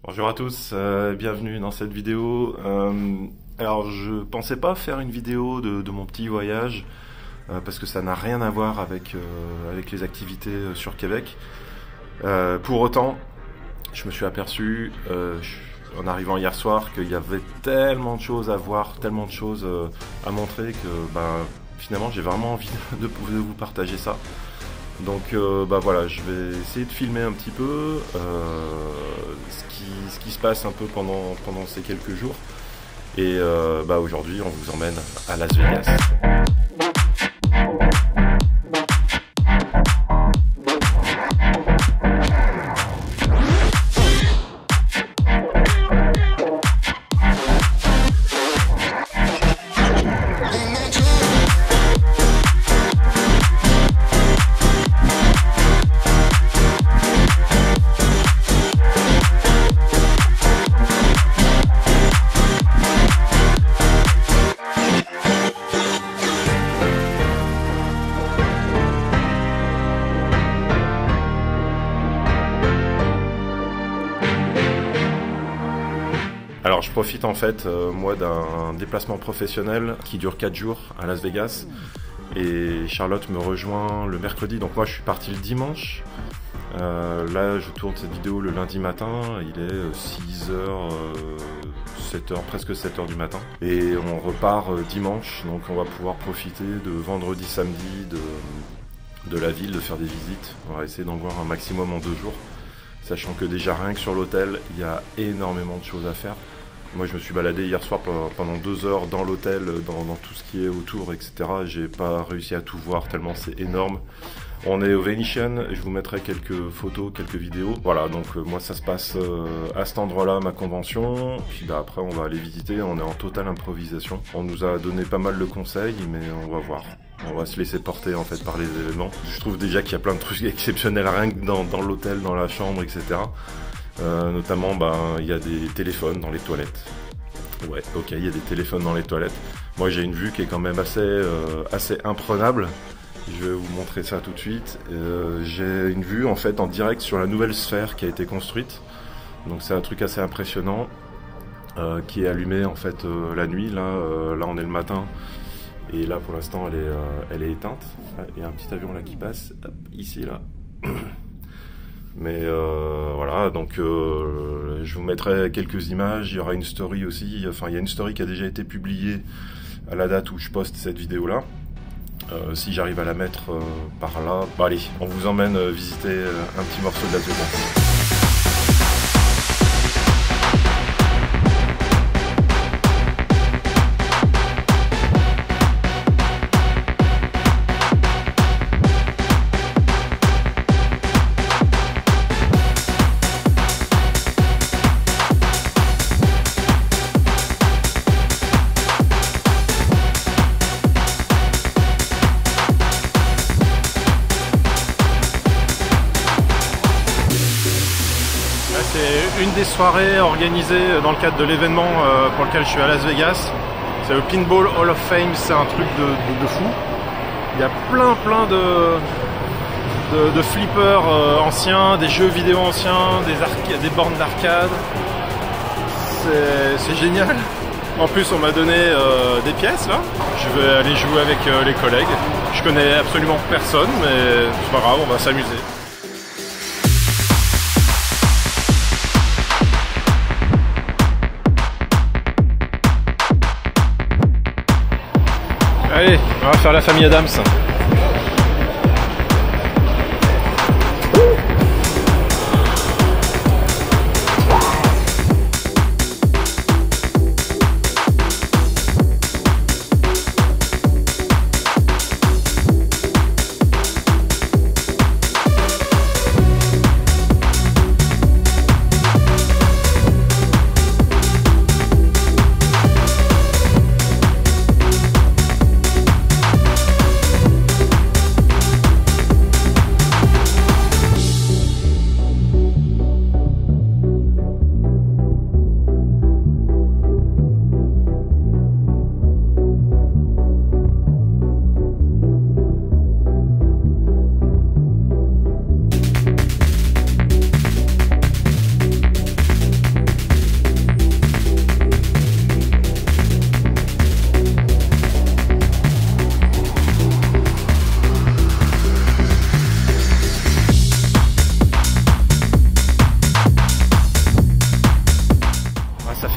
Bonjour à tous, bienvenue dans cette vidéo. Alors je pensais pas faire une vidéo de mon petit voyage parce que ça n'a rien à voir avec les activités sur Québec. Pour autant, je me suis aperçu en arrivant hier soir qu'il y avait tellement de choses à voir, tellement de choses à montrer que finalement j'ai vraiment envie de vous partager ça. Donc voilà, je vais essayer de filmer un petit peu ce qui se passe un peu pendant ces quelques jours. Et aujourd'hui, on vous emmène à Las Vegas. Alors je profite en fait moi d'un déplacement professionnel qui dure 4 jours à Las Vegas et Charlotte me rejoint le mercredi, donc moi je suis parti le dimanche. Là je tourne cette vidéo le lundi matin, il est 6h, 7h, presque 7h du matin et on repart dimanche, donc on va pouvoir profiter de vendredi, samedi de la ville, de faire des visites. On va essayer d'en voir un maximum en 2 jours, sachant que déjà rien que sur l'hôtel il y a énormément de choses à faire. Moi je me suis baladé hier soir pendant 2 heures dans l'hôtel, dans tout ce qui est autour, etc. J'ai pas réussi à tout voir tellement c'est énorme. On est au Venetian, je vous mettrai quelques photos, quelques vidéos. Voilà, donc moi ça se passe à cet endroit-là, ma convention. Puis après on va aller visiter, on est en totale improvisation. On nous a donné pas mal de conseils, mais on va voir. On va se laisser porter en fait par les événements. Je trouve déjà qu'il y a plein de trucs exceptionnels rien que dans l'hôtel, dans la chambre, etc. Notamment il y a des téléphones dans les toilettes. Ouais, ok, il y a des téléphones dans les toilettes. Moi j'ai une vue qui est quand même assez imprenable. Je vais vous montrer ça tout de suite. J'ai une vue en fait en direct sur la nouvelle sphère qui a été construite. Donc c'est un truc assez impressionnant qui est allumé en fait la nuit. Là on est le matin et là pour l'instant elle est éteinte. Il y a un petit avion là qui passe, hop, ici là. Mais voilà, donc je vous mettrai quelques images, il y aura une story aussi, enfin il y a une story qui a déjà été publiée à la date où je poste cette vidéo là. Si j'arrive à la mettre par là, allez, on vous emmène visiter un petit morceau de Las Vegas. C'est une des soirées organisées dans le cadre de l'événement pour lequel je suis à Las Vegas. C'est le Pinball Hall of Fame, c'est un truc de fou. Il y a plein de flippers anciens, des jeux vidéo anciens, des bornes d'arcade. C'est génial. En plus on m'a donné des pièces là. Je vais aller jouer avec les collègues. Je connais absolument personne mais c'est pas grave, on va s'amuser. Allez, on va faire la famille Adams.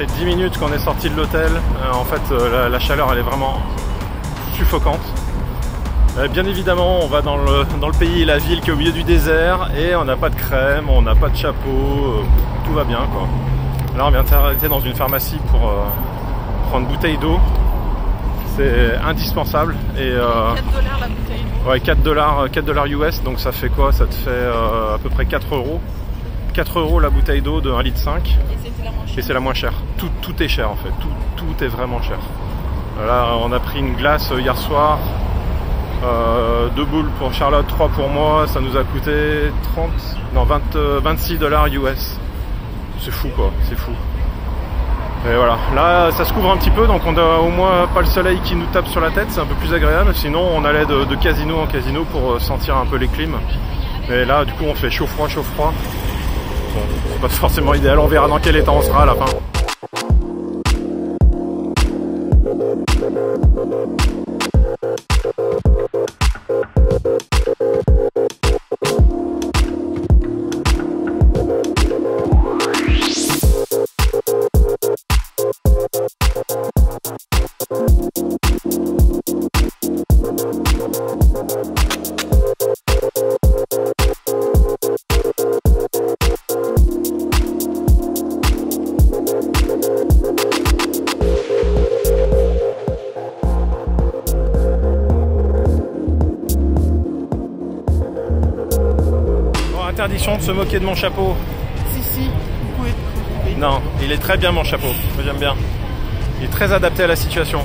fait 10 minutes qu'on est sorti de l'hôtel. En fait, la chaleur, elle est vraiment suffocante. Bien évidemment, on va dans le pays et la ville qui est au milieu du désert et on n'a pas de crème, on n'a pas de chapeau, tout va bien quoi. Là, on vient de s'arrêter dans une pharmacie pour prendre une bouteille d'eau. C'est indispensable. Et, 4 $ la bouteille d'eau. Ouais, 4 dollars US, donc ça fait quoi? Ça te fait à peu près 4 euros. 4 euros la bouteille d'eau de 1,5 litre. Et c'est la moins chère. Tout est cher en fait, tout est vraiment cher. Là, on a pris une glace hier soir. 2 boules pour Charlotte, 3 pour moi, ça nous a coûté 26 $ US. C'est fou quoi, c'est fou. Et voilà, là ça se couvre un petit peu, donc on a au moins pas le soleil qui nous tape sur la tête, c'est un peu plus agréable. Sinon on allait de casino en casino pour sentir un peu les clims. Et là du coup on fait chaud-froid, chaud-froid. Bon, c'est pas forcément idéal, on verra dans quel état on sera à la fin. Interdiction de se moquer de mon chapeau. Si, vous pouvez. Non, il est très bien mon chapeau, moi j'aime bien. Il est très adapté à la situation.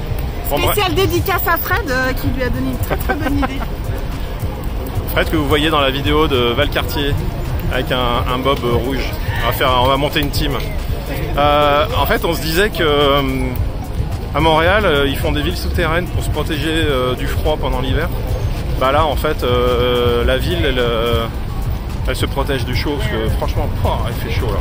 Bon, spécial dédicace à Fred qui lui a donné une très bonne idée. Fred que vous voyez dans la vidéo de Valcartier avec un bob rouge. On va monter une team. En fait on se disait que à Montréal ils font des villes souterraines pour se protéger du froid pendant l'hiver. Bah là en fait la ville elle se protège du chaud parce que franchement, il fait chaud là.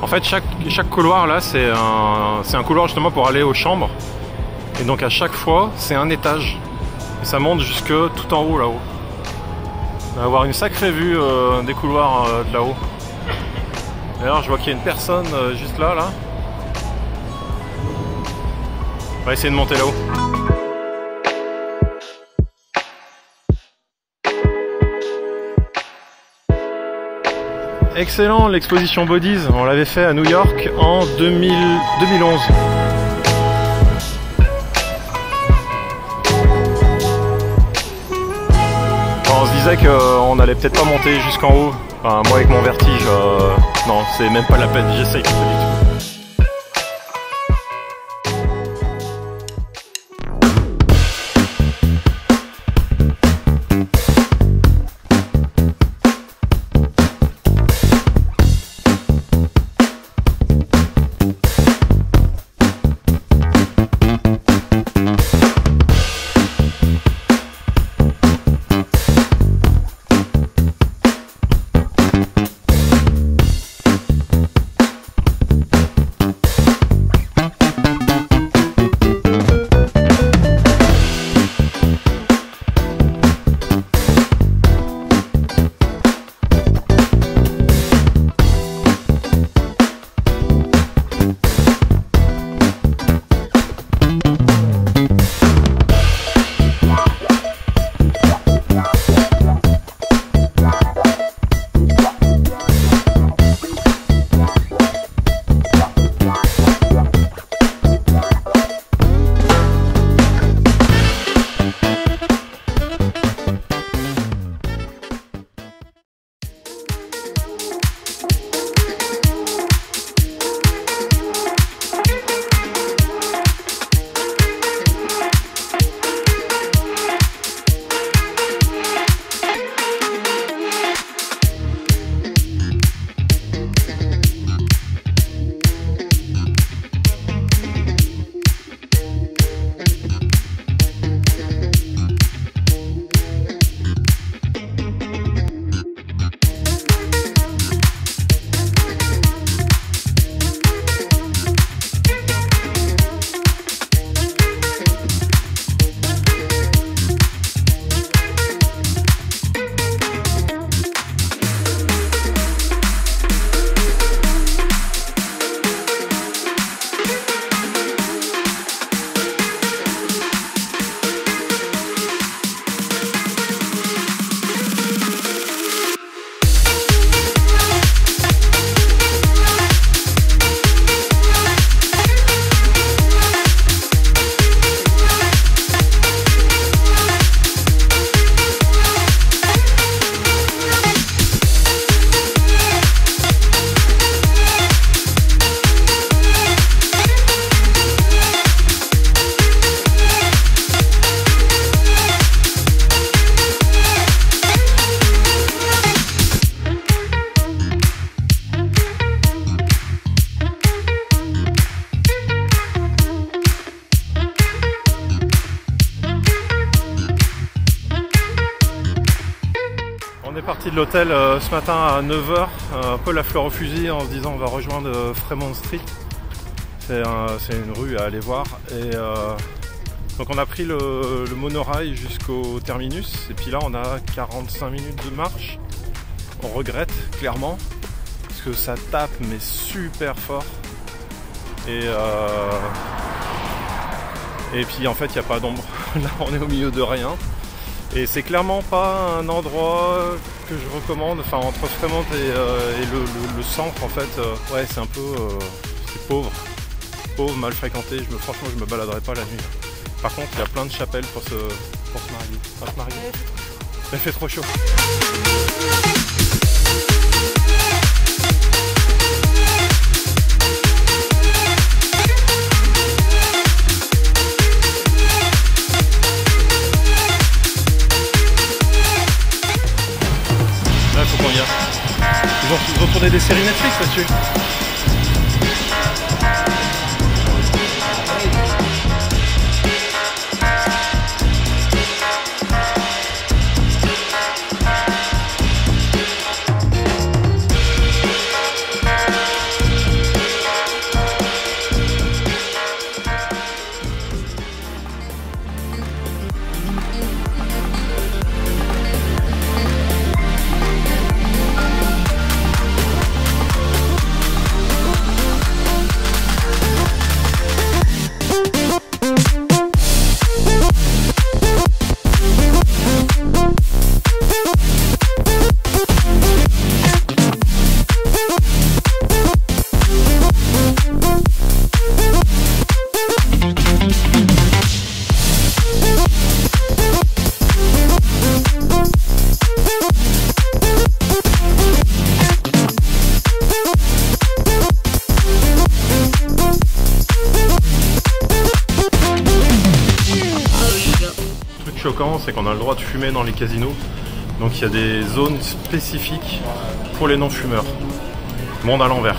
En fait, chaque couloir là, c'est un couloir justement pour aller aux chambres. Et donc à chaque fois, c'est un étage. Et ça monte jusque tout en haut là-haut. On va avoir une sacrée vue des couloirs de là-haut. D'ailleurs, je vois qu'il y a une personne juste là. On va essayer de monter là-haut. Excellent, l'exposition Bodies, on l'avait fait à New York en 2011. On se disait qu'on allait peut-être pas monter jusqu'en haut. Enfin, moi avec mon vertige, non, c'est même pas la peine, j'essaye pas du tout. parti de l'hôtel ce matin à 9 h, un peu la fleur au fusil en se disant on va rejoindre Fremont Street. C'est une rue à aller voir. Et donc on a pris le monorail jusqu'au terminus et puis là on a 45 minutes de marche. On regrette clairement parce que ça tape mais super fort. Et puis en fait il n'y a pas d'ombre. Là on est au milieu de rien. Et c'est clairement pas un endroit que je recommande. Enfin entre Fremont et le centre en fait, ouais c'est un peu c'est pauvre, mal fréquenté. Franchement je me baladerai pas la nuit. Par contre il y a plein de chapelles pour se marier. Pas se marier. Il fait trop chaud. Là faut qu'on y aille. Ils ont tourné des séries Netflix là-dessus. Choquant, c'est qu'on a le droit de fumer dans les casinos, donc il y a des zones spécifiques pour les non-fumeurs. Monde à l'envers.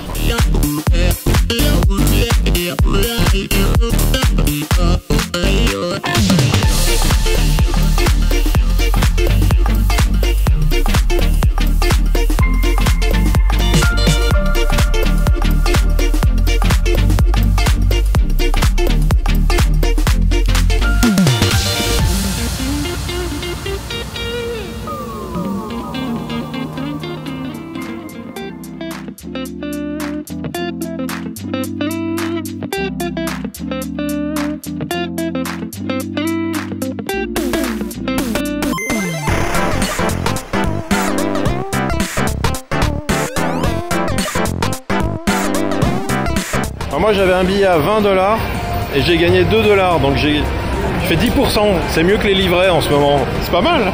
Alors moi j'avais un billet à 20 $ et j'ai gagné 2 $, donc je fais 10%, c'est mieux que les livrets en ce moment, c'est pas mal.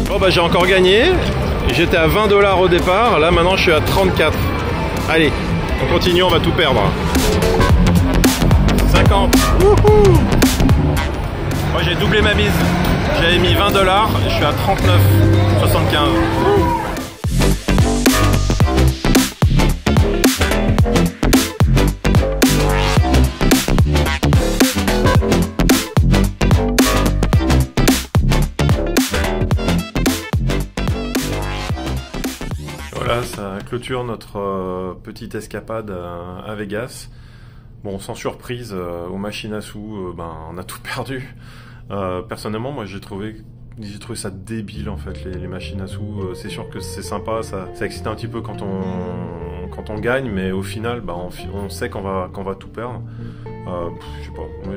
Bon bah j'ai encore gagné, j'étais à 20 $ au départ, là maintenant je suis à 34. Allez, on continue, on va tout perdre. 50. Wouhou. Moi j'ai doublé ma mise, j'avais mis 20 $, et je suis à 39,75. Voilà, ça clôture notre petite escapade à Vegas. Bon, sans surprise, aux machines à sous, on a tout perdu. Personnellement, moi j'ai trouvé ça débile en fait, les machines à sous. C'est sûr que c'est sympa, ça excite un petit peu quand on gagne, mais au final, on sait qu'on va tout perdre. Je sais pas, moi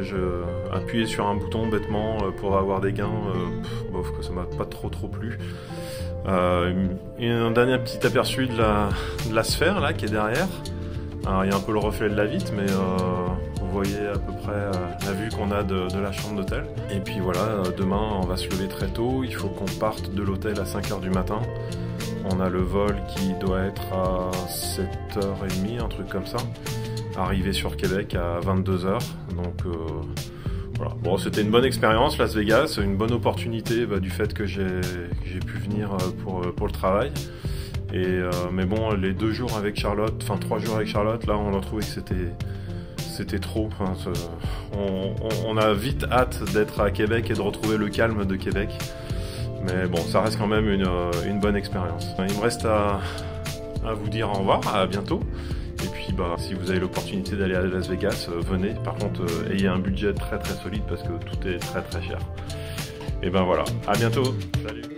appuyer sur un bouton bêtement pour avoir des gains, bof, ça m'a pas trop plu. Et un dernier petit aperçu de la sphère là qui est derrière. Alors il y a un peu le reflet de la vitre, mais vous voyez à peu près la vue qu'on a de la chambre d'hôtel. Et puis voilà, demain on va se lever très tôt, il faut qu'on parte de l'hôtel à 5 h du matin. On a le vol qui doit être à 7h30, un truc comme ça. Arriver sur Québec à 22 h. Donc voilà. Bon, c'était une bonne expérience, Las Vegas, une bonne opportunité du fait que j'ai pu venir pour le travail. Mais bon, les 2 jours avec Charlotte, enfin 3 jours avec Charlotte, là on a trouvé que c'était trop. Enfin, on a vite hâte d'être à Québec et de retrouver le calme de Québec. Mais bon, ça reste quand même une bonne expérience. Il me reste à vous dire au revoir, à bientôt. Et puis si vous avez l'opportunité d'aller à Las Vegas, venez. Par contre, ayez un budget très très solide parce que tout est très très cher. Et voilà, à bientôt. Salut.